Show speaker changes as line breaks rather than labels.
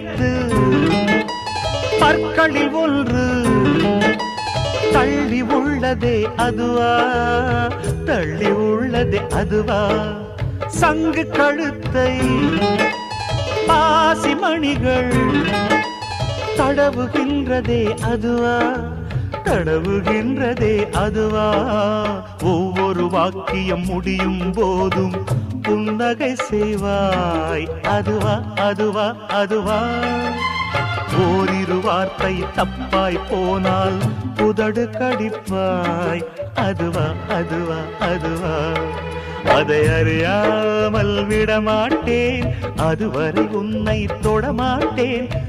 எழுத்து பற்களில் ஒன்று தள்ளி உள்ளதே அதுவா, தள்ளி உள்ளதே அதுவா, சங்கு கழுத்தை பாசிமணிகள் தடவுகின்றதே அதுவா, தடவுகின்றதே அதுவா, ஒவ்வொரு வாக்கியம் முடியும் போதும் புன்னகை செய்வாய் அதுவா, அதுவா, அதுவா, ஓரிரு வார்த்தை தப்பாய் போனால் உதடு கடிப்பாய் அதுவா, அதுவா, அதுவா, அதை அறியாமல் விடமாட்டேன், அதுவரை உன்னை தொடமாட்டேன்.